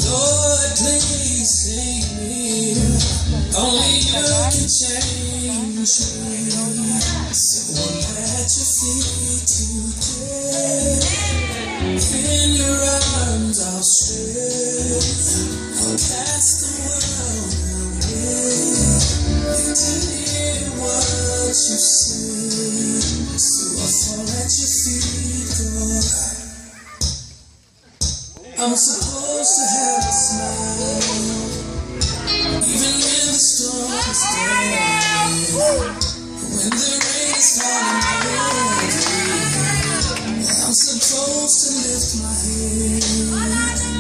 Lord, please save me. Only you can change me. So I'm at your feet today. In your arms I'll stray. I'll cast the world away. To hear what you say. So I fall at your feet, God. I'm supposed to have a smile, even when the storm is down, when the rain is falling heavy. I'm supposed to lift my head